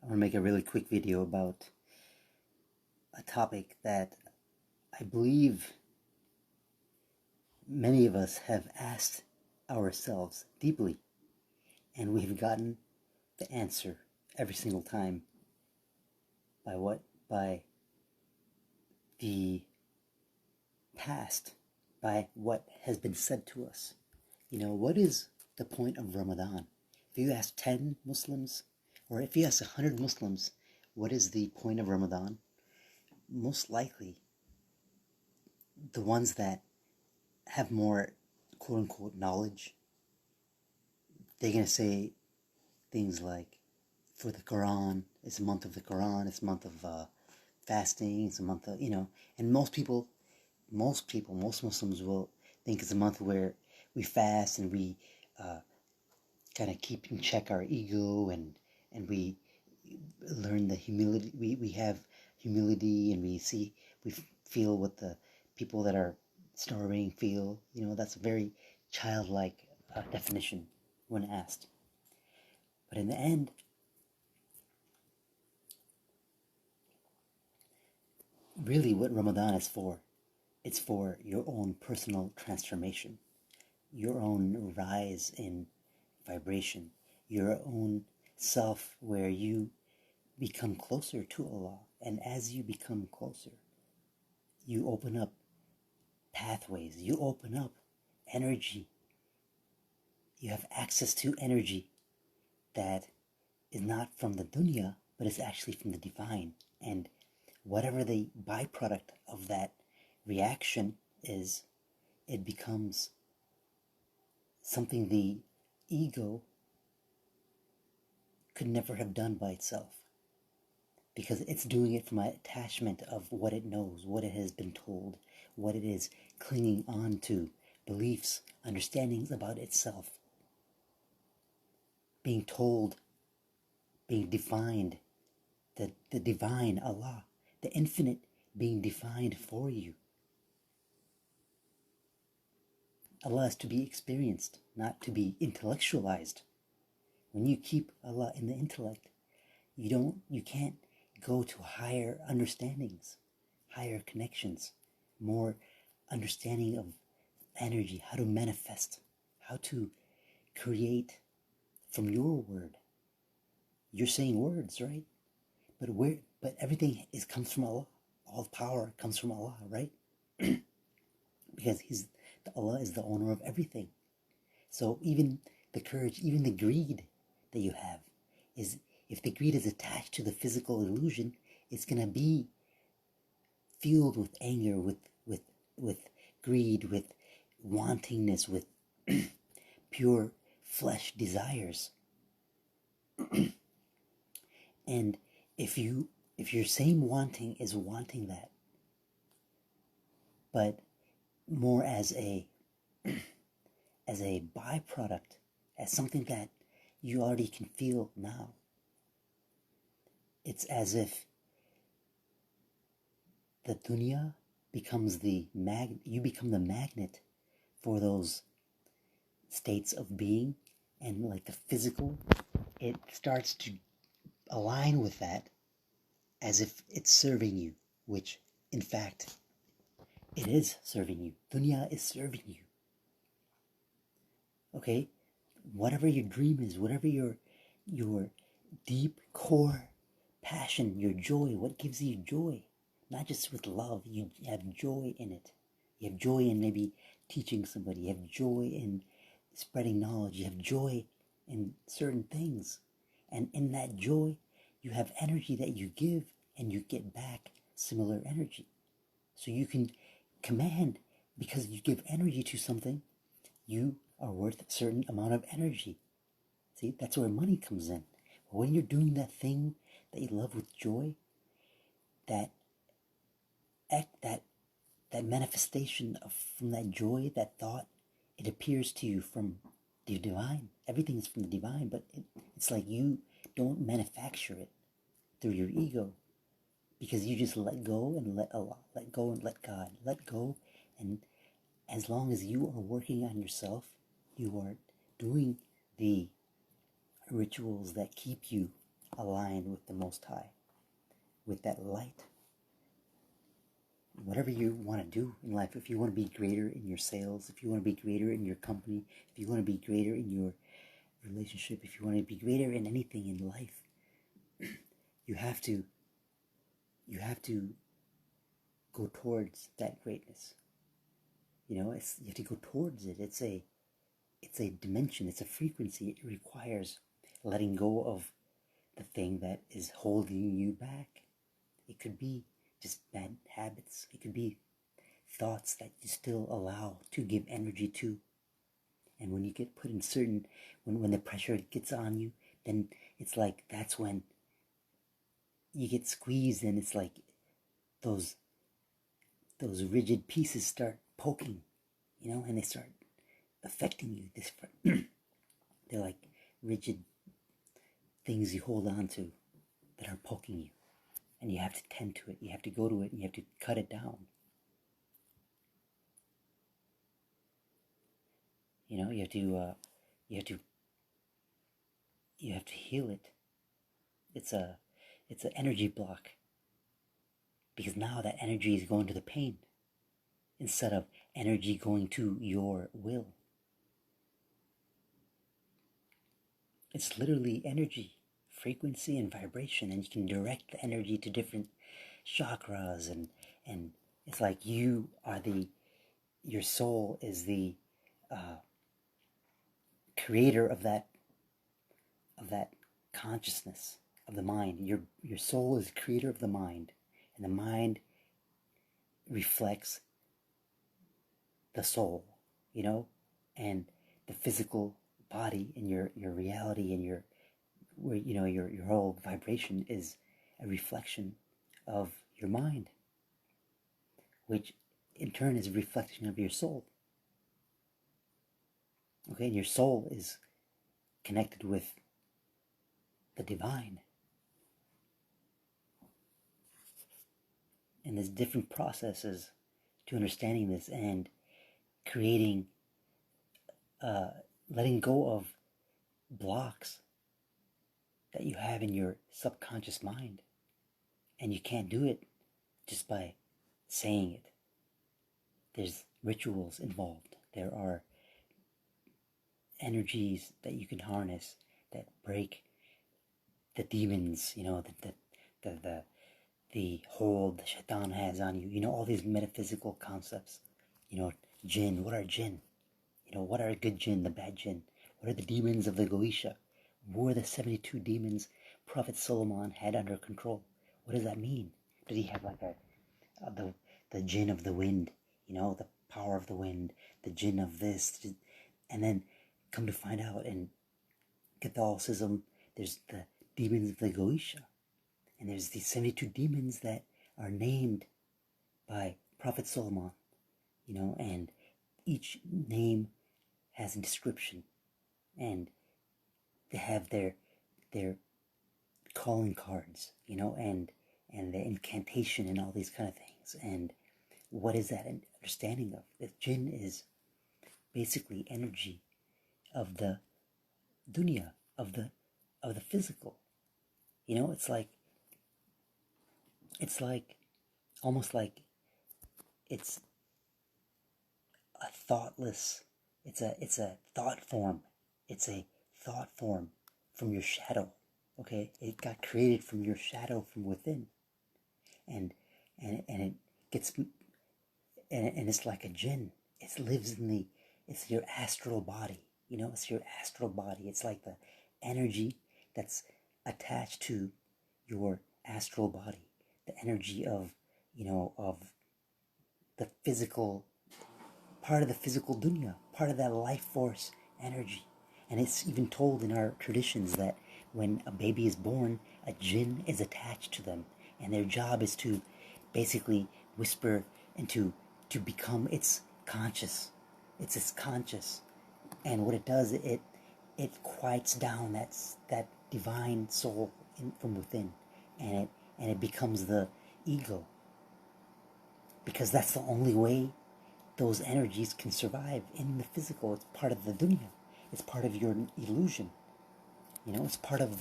I want to make a really quick video about a topic that I believe many of us have asked ourselves deeply, and we have gotten the answer every single time. By what? By the past, by what has been said to us. What is the point of Ramadan? If you ask 10 Muslims, or if you ask 100 Muslims, what is the point of Ramadan? Most likely, the ones that have more quote-unquote knowledge, they're going to say things like, for the Quran, it's a month of the Quran, it's a month of fasting, it's a month of, and most Muslims will think it's a month where we fast and we kind of keep in check our ego, and we learn the humility, we have humility, and we feel what the people that are starving feel. That's a very childlike definition when asked. But in the end, really what Ramadan is for, it's for your own personal transformation, your own rise in vibration, your own self, where you become closer to Allah. And as you become closer, you open up pathways, you open up energy. You have access to energy that is not from the dunya, but is actually from the divine. And whatever the byproduct of that reaction is, it becomes something the ego could never have done by itself, because it's doing it from an attachment of what it knows, what it has been told, what it is clinging on to, beliefs, understandings about itself, being told, being defined, the divine Allah, the infinite being defined for you. Allah is to be experienced, not to be intellectualized. When you keep Allah in the intellect, you can't go to higher understandings, higher connections, more understanding of energy, how to manifest, how to create from your word. You're saying words, right? But everything comes from Allah. All power comes from Allah, right? Because Allah is the owner of everything. So even the courage, even the greed that you have, is, if the greed is attached to the physical illusion, it's gonna be fueled with anger, with greed, with wantingness, with pure flesh desires. And if your same wanting is wanting that, but more as a byproduct, as something that you already can feel now, it's as if the dunya becomes you become the magnet for those states of being, and like the physical, it starts to align with that as if it's serving you, which in fact it is serving you. Dunya is serving you. Okay? Whatever your dream is, whatever your deep core passion, your joy, what gives you joy, not just with love, you have joy in it. You have joy in maybe teaching somebody, you have joy in spreading knowledge, you have joy in certain things. And in that joy, you have energy that you give, and you get back similar energy. So you can command, because you give energy to something, you are worth a certain amount of energy. See, that's where money comes in. But when you're doing that thing that you love with joy, that manifestation from that joy, that thought, it appears to you from the divine. Everything is from the divine, but it's like you don't manufacture it through your ego, because you just let go and let Allah, let go and let God, let go. And as long as you are working on yourself, you are doing the rituals that keep you aligned with the Most High, with that light. Whatever you want to do in life, if you want to be greater in your sales, if you want to be greater in your company, if you want to be greater in your relationship, if you want to be greater in anything in life, you have to go towards that greatness. You have to go towards it. It's a dimension, it's a frequency. It requires letting go of the thing that is holding you back. It could be just bad habits. It could be thoughts that you still allow to give energy to. And when you get put in when the pressure gets on you, then it's like that's when you get squeezed, and it's like those rigid pieces start poking, and they start affecting you. They're like rigid things you hold on to that are poking you, and you have to tend to it. You have to go to it, and you have to cut it down. You have to heal it. It's an energy block, because now that energy is going to the pain instead of energy going to your will. It's literally energy, frequency, and vibration, and you can direct the energy to different chakras, and it's like your soul is the creator of that consciousness of the mind. Your soul is the creator of the mind, and the mind reflects the soul, and the physical body and your reality and your whole vibration is a reflection of your mind, which in turn is a reflection of your soul. Okay, and your soul is connected with the divine. And there's different processes to understanding this and creating, letting go of blocks that you have in your subconscious mind. And you can't do it just by saying it. There's rituals involved. There are energies that you can harness that break the demons, the hold the shaitan has on you. All these metaphysical concepts. Jinn. What are jinn? What are good jinn, the bad jinn? What are the demons of the Goisha? Who are the 72 demons Prophet Solomon had under control? What does that mean? Did he have like the jinn of the wind, the power of the wind, the jinn of this, and then come to find out in Catholicism, there's the demons of the Goisha, and there's these 72 demons that are named by Prophet Solomon, and each name has a description, and they have their calling cards, and the incantation and all these kind of things. And what is that understanding of? The jinn is basically energy of the dunya, of the physical. It's almost like it's a thoughtless. It's a thought form. It's a thought form from your shadow. Okay, it got created from your shadow from within, and it gets, and it's like a jinn. It lives in it's your astral body. It's your astral body. It's like the energy that's attached to your astral body, the energy of the physical part of the physical dunya, part of that life force energy. And it's even told in our traditions that when a baby is born, a jinn is attached to them, and their job is to basically whisper and to become its conscious. It's its conscious, and what it does, it quiets down that divine soul from within, and it becomes the ego, because that's the only way those energies can survive in the physical. It's part of the dunya. It's part of your illusion. It's part of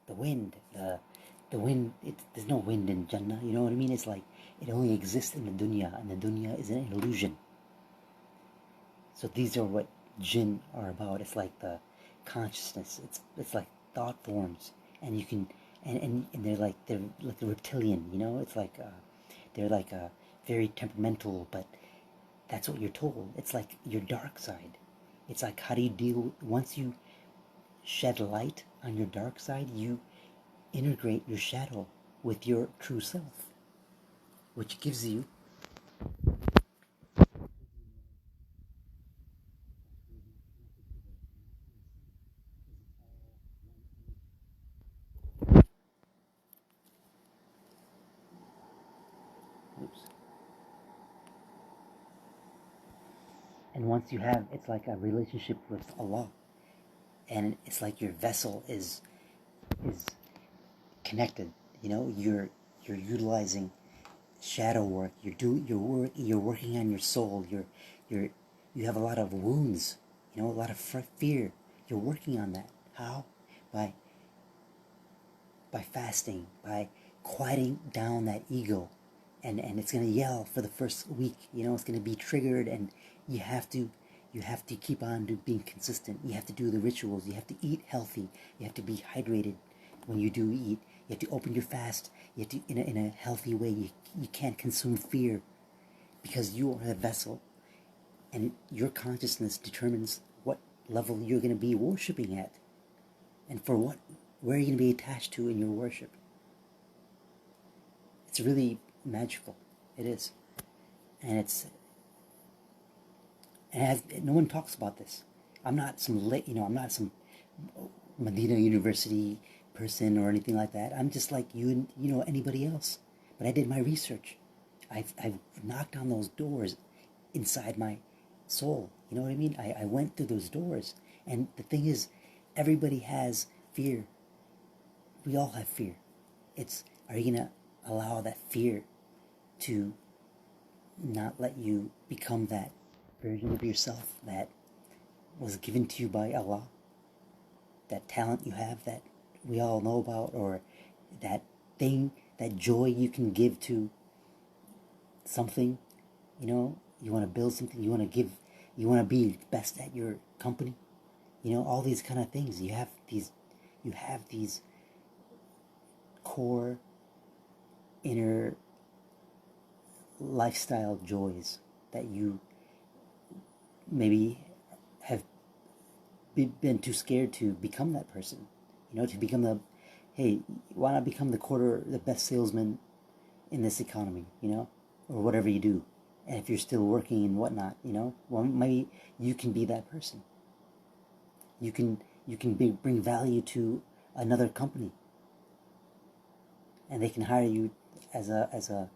the wind, the wind. There's no wind in Jannah. You know what I mean? It's like it only exists in the dunya, and the dunya is an illusion. So these are what jinn are about. It's like the consciousness. It's like thought forms, and you can and they're like the reptilian. You know, it's like they're like very temperamental, but that's what you're told. It's like your dark side. It's like how do you deal once you shed light on your dark side, you integrate your shadow with your true self, which gives you oops. And once you have, it's like a relationship with Allah, and it's like your vessel is connected. You know, you're utilizing shadow work. You're working on your soul. You're you have a lot of wounds. You know, a lot of fear. You're working on that. How? By fasting, by quieting down that ego, and it's gonna yell for the first week. You know, it's gonna be triggered, and you have to keep on being consistent. You have to do the rituals. You have to eat healthy. You have to be hydrated when you do eat. You have to open your fast. You have to in a healthy way. You can't consume fear because you are a vessel, and your consciousness determines what level you're going to be worshiping at, and for what, where you're going to be attached to in your worship. It's really magical. It is, and no one talks about this. I'm not some I'm not some Medina University person or anything like that. I'm just like you and anybody else. But I did my research. I've knocked on those doors inside my soul. You know what I mean? I went through those doors. And the thing is, everybody has fear. We all have fear. Are you going to allow that fear to not let you become that version of yourself that was given to you by Allah? That talent you have that we all know about, or that thing, that joy you can give to something. You want to build something, you want to be best at your company. All these kind of things. You have these core inner lifestyle joys that you maybe have been too scared to become that person. To become hey, why not become the best salesman in this economy, or whatever you do. And if you're still working and whatnot, well, maybe you can be that person. You can bring value to another company, and they can hire you as a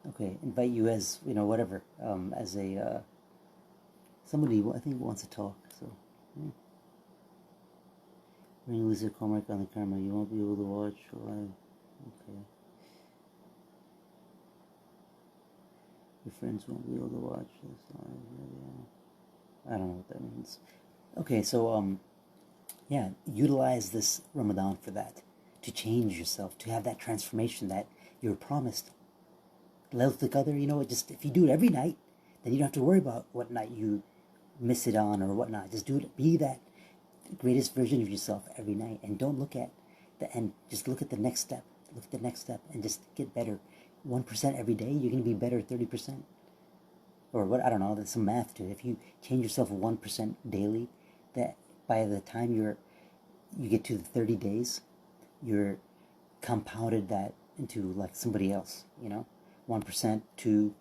okay, invite you as whatever, as a somebody I think wants to talk. So yeah. When you lose your Cormac on the camera, you won't be able to watch live. Okay. Your friends won't be able to watch this live video. I don't know what that means. Okay, so yeah, utilize this Ramadan for that, to change yourself, to have that transformation that you're promised. Laylatul Qadr, just if you do it every night, then you don't have to worry about what night you miss it on or whatnot. Just do it. Be that greatest version of yourself every night, and don't look at the end. Just look at the next step. Look at the next step, and just get better. 1% every day, you're going to be better 30%. Or what? I don't know. There's some math to it. If you change yourself 1% daily, that by the time you get to the 30 days, you're compounded that into like somebody else. 1%, 2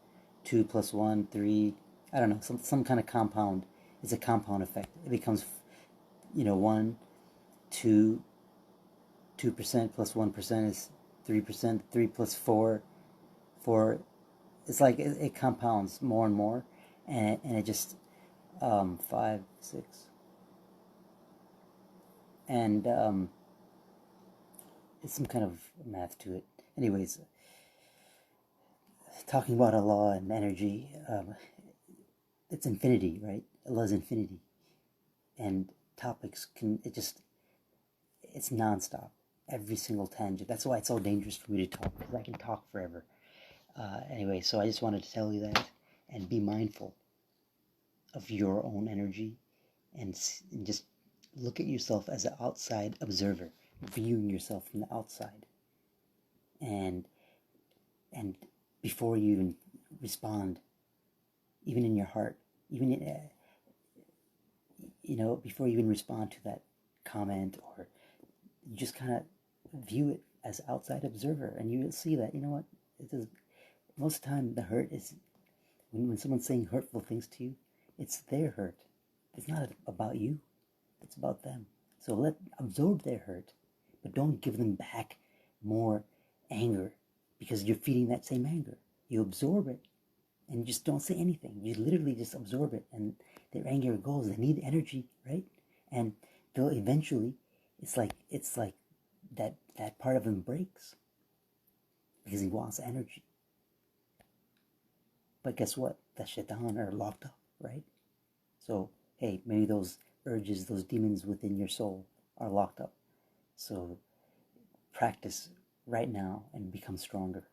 plus 1, 3. I don't know. Some kind of compound. It's a compound effect. It becomes 1, 2, 2% plus 1% is 3%. 3 plus 4. It's like it compounds more and more, and it just 5, 6, and it's some kind of math to it. Anyways, talking about Allah and energy, it's infinity, right? Allah's infinity, and topics it's nonstop, every single tangent. That's why it's so dangerous for me to talk, because I can talk forever. Anyway, so I just wanted to tell you that, and be mindful of your own energy, and just look at yourself as an outside observer, viewing yourself from the outside, and before you even respond, even in your heart, even in, before you even respond to that comment, or you just kind of view it as outside observer, and you will see that, what, most of the time the hurt is when someone's saying hurtful things to you, it's their hurt. It's not about you. It's about them. So absorb their hurt, but don't give them back more anger, because you're feeding that same anger. You absorb it, and you just don't say anything. You literally just absorb it, and their anger goes. They need energy, right? And they'll eventually, it's like that part of him breaks, because he wants energy. But guess what? The shaitan are locked up, right? So, hey, maybe those urges, those demons within your soul are locked up. So practice right now and become stronger.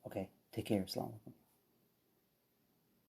Okay, take care. Assalamu alaikum.